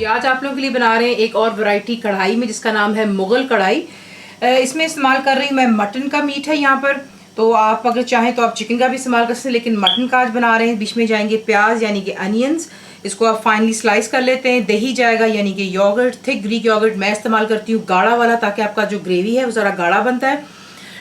आज आप लोगों के लिए बना रहे हैं एक और वैरायटी कढ़ाई में, जिसका नाम है मुगल कढ़ाई। इसमें इस्तेमाल कर रही हूँ मैं मटन का मीट है यहाँ पर। तो आप अगर चाहें तो आप चिकन का भी इस्तेमाल कर सकते हैं, लेकिन मटन का आज बना रहे हैं। बीच में जाएंगे प्याज यानी कि अनियंस, इसको आप फाइनली स्लाइस कर लेते हैं। दही जाएगा यानी कि योगर्ट, थिक ग्रीक योगर्ट मैं इस्तेमाल करती हूँ गाढ़ा वाला, ताकि आपका जो ग्रेवी है वो ज़रा गाढ़ा बनता है।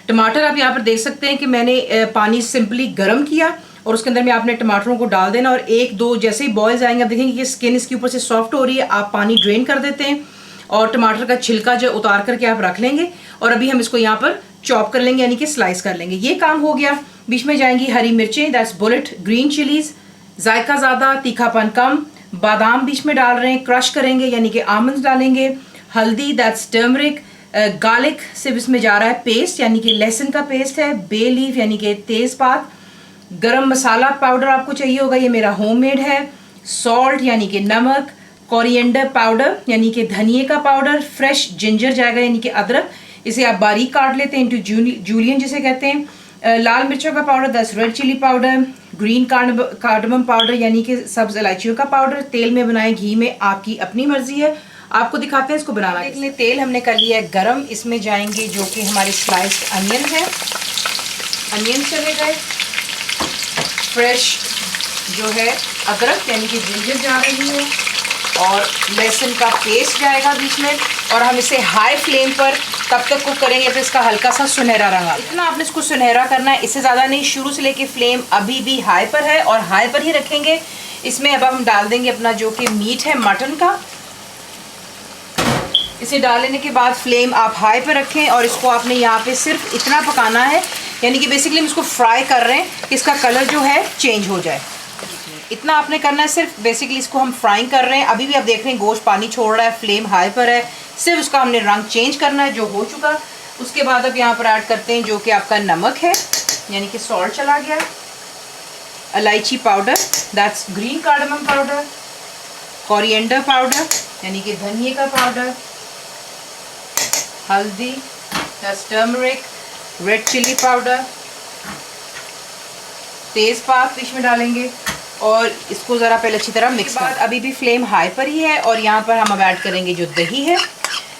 टमाटर आप यहाँ पर देख सकते हैं कि मैंने पानी सिंपली गर्म किया और उसके अंदर में आपने टमाटरों को डाल देना, और एक दो जैसे ही बॉयल जाएंगे आप देखेंगे कि स्किन इसके ऊपर से सॉफ्ट हो रही है। आप पानी ड्रेन कर देते हैं और टमाटर का छिलका जो उतार करके आप रख लेंगे, और अभी हम इसको यहाँ पर चॉप कर लेंगे यानी कि स्लाइस कर लेंगे। ये काम हो गया। बीच में जाएंगी हरी मिर्चें, दैट्स बुलेट ग्रीन चिलीज, जायका ज़्यादा तीखापन कम। बादाम बीच में डाल रहे हैं, क्रश करेंगे यानी कि आमंड डालेंगे। हल्दी दैट्स टर्मरिक। गार्लिक सिर्फ इसमें जा रहा है पेस्ट यानी कि लहसुन का पेस्ट है। बे लीफ यानी कि तेज़पात। गरम मसाला पाउडर आपको चाहिए होगा, ये मेरा होममेड है। सॉल्ट यानी कि नमक। कोरिएंडर पाउडर यानी कि धनिए का पाउडर। फ्रेश जिंजर जाएगा यानी कि अदरक, इसे आप बारीक काट लेते हैं, इंटू जूलियन जिसे कहते हैं। लाल मिर्चों का powder, 10 red chilli powder. Green cardamom powder यानी कि सब्ज इलायचियों का पाउडर। तेल में बनाएं, घी में, आपकी अपनी मर्जी है, आपको दिखाते हैं इसको बनाना। देख लें, तेल हमने कर लिया है गरम। इसमें जाएंगे जो कि हमारे स्लाइस्ड अनियन है। अनियन चले गए। फ्रेश जो है अदरक यानी कि जिंजर जा रही है, और लहसुन का पेस्ट जाएगा बीच में, और हम इसे हाई फ्लेम पर तब तक कुक करेंगे फिर इसका हल्का सा सुनहरा रंग। इतना आपने इसको सुनहरा करना है, इससे ज़्यादा नहीं। शुरू से लेके फ्लेम अभी भी हाई पर है और हाई पर ही रखेंगे। इसमें अब हम डाल देंगे अपना जो कि मीट है मटन का। इसे डाल लेने के बाद फ्लेम आप हाई पर रखें, और इसको आपने यहाँ पे सिर्फ इतना पकाना है, यानी कि बेसिकली हम इसको फ्राई कर रहे हैं कि इसका कलर जो है चेंज हो जाए। इतना आपने करना है सिर्फ, बेसिकली इसको हम फ्राइंग कर रहे हैं। अभी भी आप देख रहे हैं गोश्त पानी छोड़ रहा है, फ्लेम हाई पर है, सिर्फ उसका हमने रंग चेंज करना है जो हो चुका। उसके बाद अब यहाँ पर ऐड करते हैं जो कि आपका नमक है यानी कि सॉल्ट चला गया। इलायची powder, that's green cardamom powder. Coriander powder यानी कि धनिए का पाउडर। हल्दी, that's turmeric. Red chilli powder. तेज़पात बीच में डालेंगे, और इसको ज़रा पहले अच्छी तरह मिक्स कर। अभी भी फ्लेम हाई पर ही है, और यहाँ पर हम अब ऐड करेंगे जो दही है।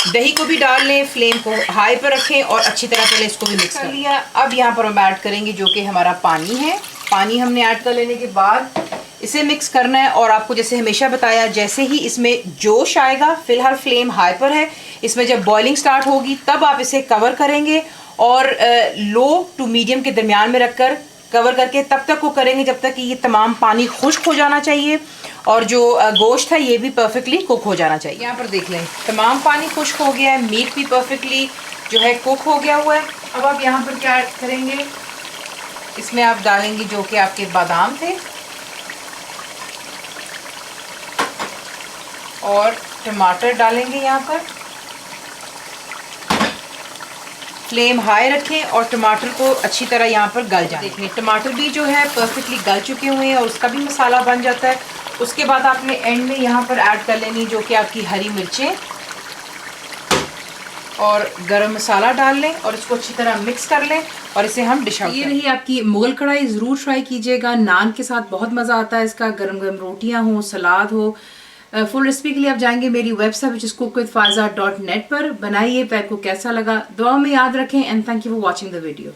दही को भी डाल लें, फ्लेम को हाई पर रखें, और अच्छी तरह पहले इसको भी मिक्स कर लिया। अब यहाँ पर हम ऐड करेंगे जो कि हमारा पानी है। पानी हमने ऐड कर लेने के बाद इसे मिक्स करना है, और आपको जैसे हमेशा बताया, जैसे ही इसमें जोश आएगा, फिलहाल फ्लेम हाई पर है, इसमें जब बॉइलिंग स्टार्ट होगी तब आप इसे कवर करेंगे, और लो टू मीडियम के दरमियान में रखकर कवर करके तब तक को करेंगे जब तक कि ये तमाम पानी खुश्क हो जाना चाहिए, और जो गोश्त है ये भी परफेक्टली कुक हो जाना चाहिए। यहाँ पर देख लें, तमाम पानी खुश्क हो गया है, मीट भी परफेक्टली जो है कुक हो गया हुआ है। अब आप यहाँ पर क्या करेंगे, इसमें आप डालेंगे जो कि आपके बादाम थे, और टमाटर डालेंगे यहाँ पर। फ्लेम हाई रखें और टमाटर को अच्छी तरह यहाँ पर गल जाए। देखिए टमाटर भी जो है परफेक्टली गल चुके हुए हैं, और उसका भी मसाला बन जाता है। उसके बाद आपने एंड में यहाँ पर ऐड कर लेनी जो कि आपकी हरी मिर्चें, और गरम मसाला डाल लें, और इसको अच्छी तरह मिक्स कर लें, और इसे हम डिश आउट। ये रही आपकी मुगल कढ़ाई, ज़रूर ट्राई कीजिएगा। नान के साथ बहुत मज़ा आता है इसका, गरम गरम रोटियाँ हो, सलाद हो। फुल रेसिपी के लिए आप जाएंगे मेरी वेबसाइट विच इज़ cookWithFaiza.net पर। बनाइए, आपको कैसा लगा दुआ में याद रखें, and thank you for watching the video.